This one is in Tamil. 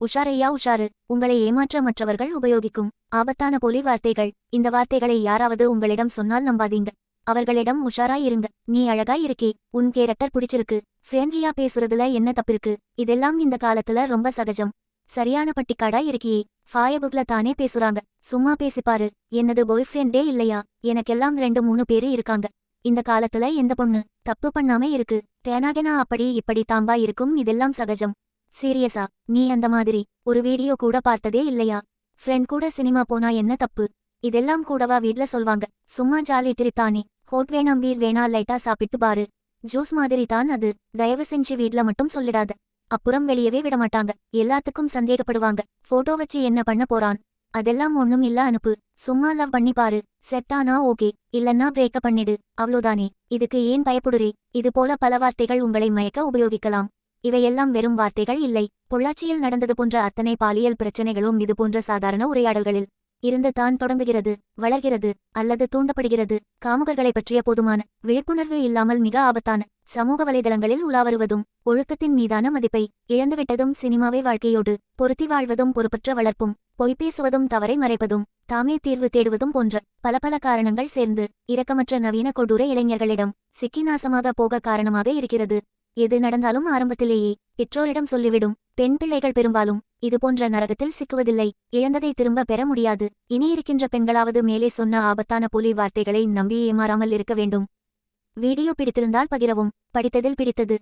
உஷாரையா உஷாரு. உங்களை ஏமாற்ற மற்றவர்கள் உபயோகிக்கும் ஆபத்தான போலி வார்த்தைகள். இந்த வார்த்தைகளை யாராவது உங்களிடம் சொன்னால் நம்பாதீங்க. அவர்களிடம் உஷாராய் இருங்க. நீ அழகாய் இருக்கே, உன் கேரக்டர் பிடிச்சிருக்கு, ஃப்ரெண்ட்லியா பேசுறதுல என்ன தப்பிருக்கு, இதெல்லாம் இந்த காலத்துல ரொம்ப சகஜம். சரியான பட்டிக்காடாய் இருக்கியே, ஃபாயபுக்ல தானே பேசுறாங்க, சும்மா பேசிப்பாரு. என்னது பாய் ஃப்ரெண்டே இல்லையா? எனக்கெல்லாம் 2-3 பேரு இருக்காங்க. இந்த காலத்துல எந்த பொண்ணு தப்பு பண்ணாம இருக்கு? தேனாகனா அப்படி இப்படி தாம்பா இருக்கும், இதெல்லாம் சகஜம். சீரியஸா? நீ அந்த மாதிரி ஒரு வீடியோ கூட பார்த்ததே இல்லையா? ஃப்ரெண்ட் கூட சினிமா போனா என்ன தப்பு? இதெல்லாம் கூடவா வீட்ல சொல்வாங்க? சும்மா ஜாலி ட்ரிப். ஹோட் வேணாம், பீர் வேணா, லைட்டா சாப்பிட்டு பாரு, ஜூஸ் மாதிரி தான் அது. தயவு செஞ்சு வீட்ல மட்டும் சொல்லிடாத, அப்புறம் வெளியவே விடமாட்டாங்க. எல்லாத்துக்கும் சந்தேகப்படுவாங்க. போட்டோ வச்சு என்ன பண்ண போறான்? அதெல்லாம் ஒண்ணும் இல்ல, அனுப்பு. சும்மா லவ் பண்ணி பாரு, செட் ஆனா ஓகே, இல்லன்னா பிரேக்கப் பண்ணிடு, அவ்வளோதானே. இதுக்கு ஏன் பயப்படுறே? இது போல பல வார்த்தைகள் உங்களை மயக்க உபயோகிக்கலாம். இவையெல்லாம் வெறும் வார்த்தைகள் இல்லை. பொள்ளாச்சியில் நடந்தது போன்ற அத்தனை பாலியல் பிரச்சனைகளும் இது போன்ற சாதாரண உரையாடல்களில் இருந்து தான் தொடங்குகிறது, வளர்கிறது, அல்லது தூண்டப்படுகிறது. காமுகர்களை பற்றிய போதுமான விழிப்புணர்வு இல்லாமல் மிக ஆபத்தான சமூக வலைதளங்களில் உலாவருவதும், ஒழுக்கத்தின் மீதான மதிப்பை இழந்துவிட்டதும், சினிமாவை வாழ்க்கையோடு பொருத்தி வாழ்வதும், பொறுப்பற்ற வளர்ப்பும், பொய்பேசுவதும், தவறை மறைப்பதும், தாமே தீர்வு தேடுவதும் போன்ற பல பல காரணங்கள் சேர்ந்து இரக்கமற்ற நவீன கொடூர இளைஞர்களிடம் சிக்கி நாசமாக போக காரணமாக இருக்கிறது. எது நடந்தாலும் ஆரம்பத்திலேயே பெற்றோரிடம் சொல்லிவிடும் பெண் பிள்ளைகள் பெரும்பாலும் இதுபோன்ற நரகத்தில் சிக்குவதில்லை. இழந்ததை திரும்ப பெற முடியாது. இனி இருக்கின்ற பெண்களாவது மேலே சொன்ன ஆபத்தான போலி வார்த்தைகளை நம்பி ஏமாறாமல் இருக்க வேண்டும். வீடியோ பிடித்திருந்தால் பகிரவும். படித்ததில் பிடித்தது